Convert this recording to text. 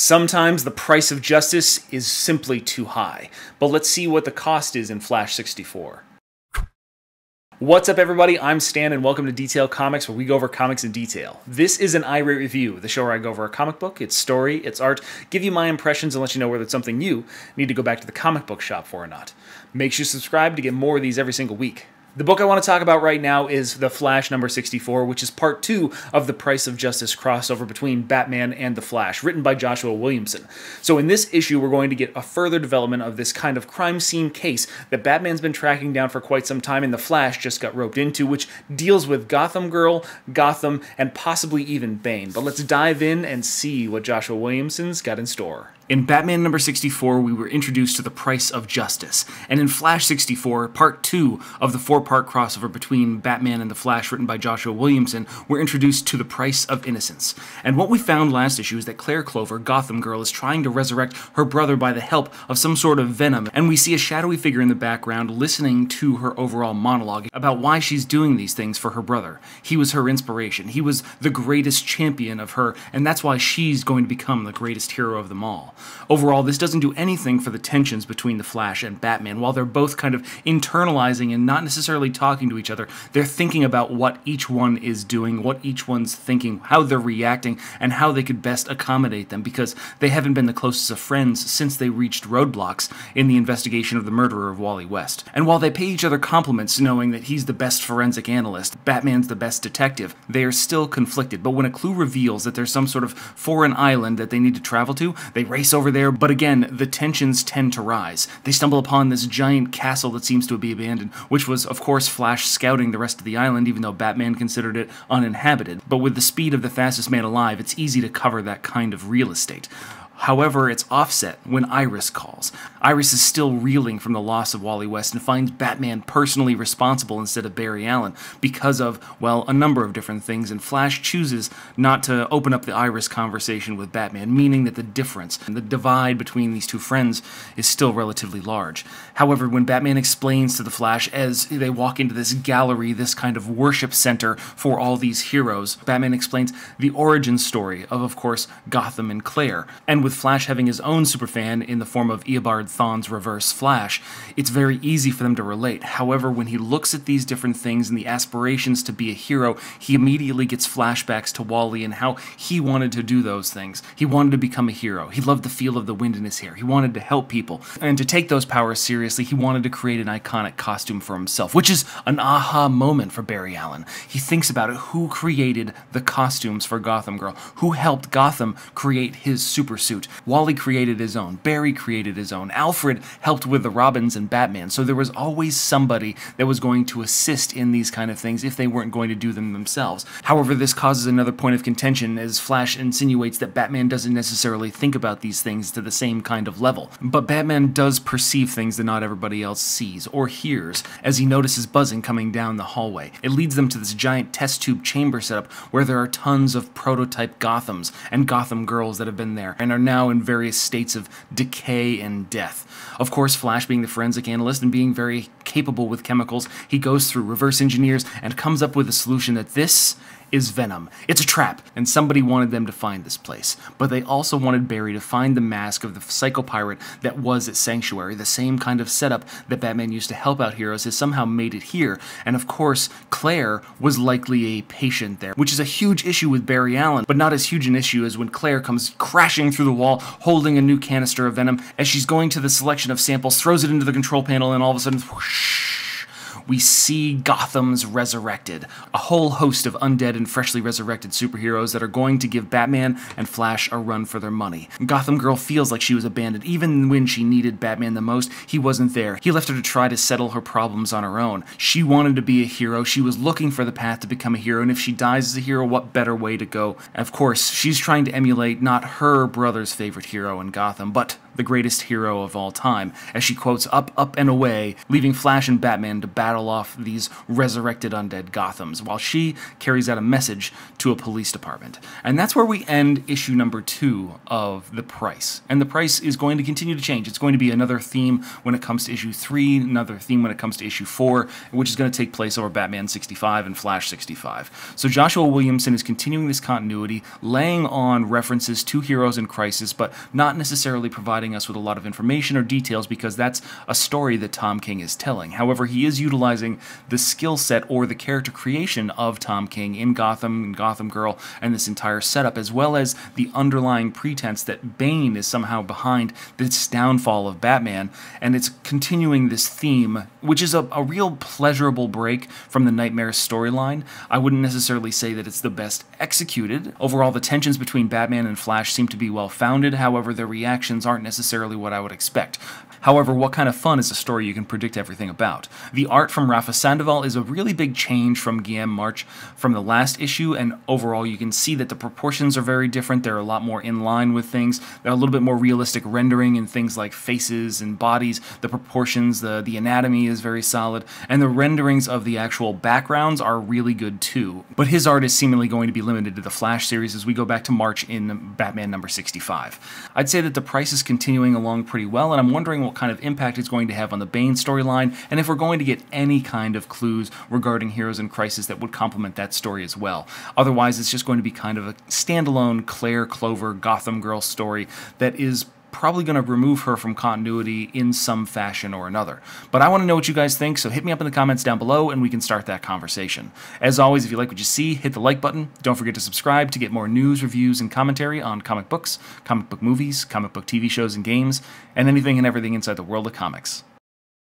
Sometimes the price of justice is simply too high, but let's see what the cost is in Flash 64. What's up everybody, I'm Stan and welcome to Detail Comics, where we go over comics in detail. This is an irate review, the show where I go over a comic book, its story, its art, give you my impressions and let you know whether it's something you need to go back to the comic book shop for or not. Make sure you subscribe to get more of these every single week. The book I want to talk about right now is The Flash number 64, which is part 2 of the Price of Justice crossover between Batman and The Flash, written by Joshua Williamson. So in this issue, we're going to get a further development of this kind of crime scene case that Batman's been tracking down for quite some time and The Flash just got roped into, which deals with Gotham Girl, Gotham, and possibly even Bane. But let's dive in and see what Joshua Williamson's got in store. In Batman number 64, we were introduced to the price of justice, and in Flash 64, part 2 of the 4-part crossover between Batman and the Flash written by Joshua Williamson, we're introduced to the price of innocence. And what we found last issue is that Claire Clover, Gotham Girl, is trying to resurrect her brother by the help of some sort of Venom, and we see a shadowy figure in the background listening to her overall monologue about why she's doing these things for her brother. He was her inspiration, he was the greatest champion of her, and that's why she's going to become the greatest hero of them all. Overall, this doesn't do anything for the tensions between the Flash and Batman. While they're both kind of internalizing and not necessarily talking to each other, they're thinking about what each one is doing, what each one's thinking, how they're reacting, and how they could best accommodate them, because they haven't been the closest of friends since they reached roadblocks in the investigation of the murderer of Wally West. And while they pay each other compliments knowing that he's the best forensic analyst, Batman's the best detective, they are still conflicted. But when a clue reveals that there's some sort of foreign island that they need to travel to, they race over there, but again, the tensions tend to rise. They stumble upon this giant castle that seems to be abandoned, which was, of course, Flash scouting the rest of the island, even though Batman considered it uninhabited. But with the speed of the fastest man alive, it's easy to cover that kind of real estate. However, it's offset when Iris calls. Iris is still reeling from the loss of Wally West and finds Batman personally responsible instead of Barry Allen because of, well, a number of different things, and Flash chooses not to open up the Iris conversation with Batman, meaning that the difference and the divide between these two friends is still relatively large. However, when Batman explains to the Flash as they walk into this gallery, this kind of worship center for all these heroes, Batman explains the origin story of course, Gotham and Claire. And with Flash having his own superfan in the form of Eobard Thawne's Reverse Flash, it's very easy for them to relate. However, when he looks at these different things and the aspirations to be a hero, he immediately gets flashbacks to Wally and how he wanted to do those things. He wanted to become a hero. He loved the feel of the wind in his hair. He wanted to help people. And to take those powers seriously, he wanted to create an iconic costume for himself, which is an aha moment for Barry Allen. He thinks about it. Who created the costumes for Gotham Girl? Who helped Gotham create his supersuit? Wally created his own. Barry created his own. Alfred helped with the Robins and Batman. So there was always somebody that was going to assist in these kind of things if they weren't going to do them themselves. However, this causes another point of contention as Flash insinuates that Batman doesn't necessarily think about these things to the same kind of level. But Batman does perceive things that not everybody else sees or hears as he notices buzzing coming down the hallway. It leads them to this giant test tube chamber setup where there are tons of prototype Gothams and Gotham Girls that have been there and are now in various states of decay and death. Of course, Flash, being the forensic analyst and being very capable with chemicals, he goes through reverse engineers and comes up with a solution that this is Venom. It's a trap, and somebody wanted them to find this place. But they also wanted Barry to find the mask of the psycho-pirate that was at Sanctuary. The same kind of setup that Batman used to help out heroes has somehow made it here. And of course, Claire was likely a patient there, which is a huge issue with Barry Allen, but not as huge an issue as when Claire comes crashing through the wall, holding a new canister of Venom. As she's going to the selection of samples, throws it into the control panel, and all of a sudden, whoosh, we see Gotham's resurrected, a whole host of undead and freshly resurrected superheroes that are going to give Batman and Flash a run for their money. Gotham Girl feels like she was abandoned. Even when she needed Batman the most, he wasn't there. He left her to try to settle her problems on her own. She wanted to be a hero. She was looking for the path to become a hero, and if she dies as a hero, what better way to go? Of course, she's trying to emulate not her brother's favorite hero in Gotham, but the greatest hero of all time, as she quotes "up, up, and away," leaving Flash and Batman to battle off these resurrected undead Gothams, while she carries out a message to a police department. And that's where we end issue number 2 of The Price. And The Price is going to continue to change. It's going to be another theme when it comes to issue 3, another theme when it comes to issue 4, which is going to take place over Batman 65 and Flash 65. So Joshua Williamson is continuing this continuity, laying on references to heroes in crisis, but not necessarily providing us with a lot of information or details, because that's a story that Tom King is telling. However, he is utilizing the skill set or the character creation of Tom King in Gotham and Gotham Girl and this entire setup, as well as the underlying pretense that Bane is somehow behind this downfall of Batman, and it's continuing this theme, which is a real pleasurable break from the Nightmare storyline. I wouldn't necessarily say that it's the best executed. Overall, the tensions between Batman and Flash seem to be well-founded, however, their reactions aren't necessarily what I would expect. However, what kind of fun is a story you can predict everything about? The art from Rafa Sandoval is a really big change from Guillaume March from the last issue, and overall you can see that the proportions are very different. They're a lot more in line with things. They're a little bit more realistic rendering in things like faces and bodies. The proportions, the anatomy is very solid, and the renderings of the actual backgrounds are really good too. But his art is seemingly going to be limited to the Flash series as we go back to March in Batman number 65. I'd say that The Price is continuing along pretty well, and I'm wondering what kind of impact it's going to have on the Bane storyline, and if we're going to get any kind of clues regarding Heroes in Crisis that would complement that story as well. Otherwise, it's just going to be kind of a standalone Claire Clover Gotham Girl story that is probably going to remove her from continuity in some fashion or another. But I want to know what you guys think, so hit me up in the comments down below and we can start that conversation. As always, if you like what you see, hit the like button. Don't forget to subscribe to get more news, reviews, and commentary on comic books, comic book movies, comic book TV shows and games, and anything and everything inside the world of comics.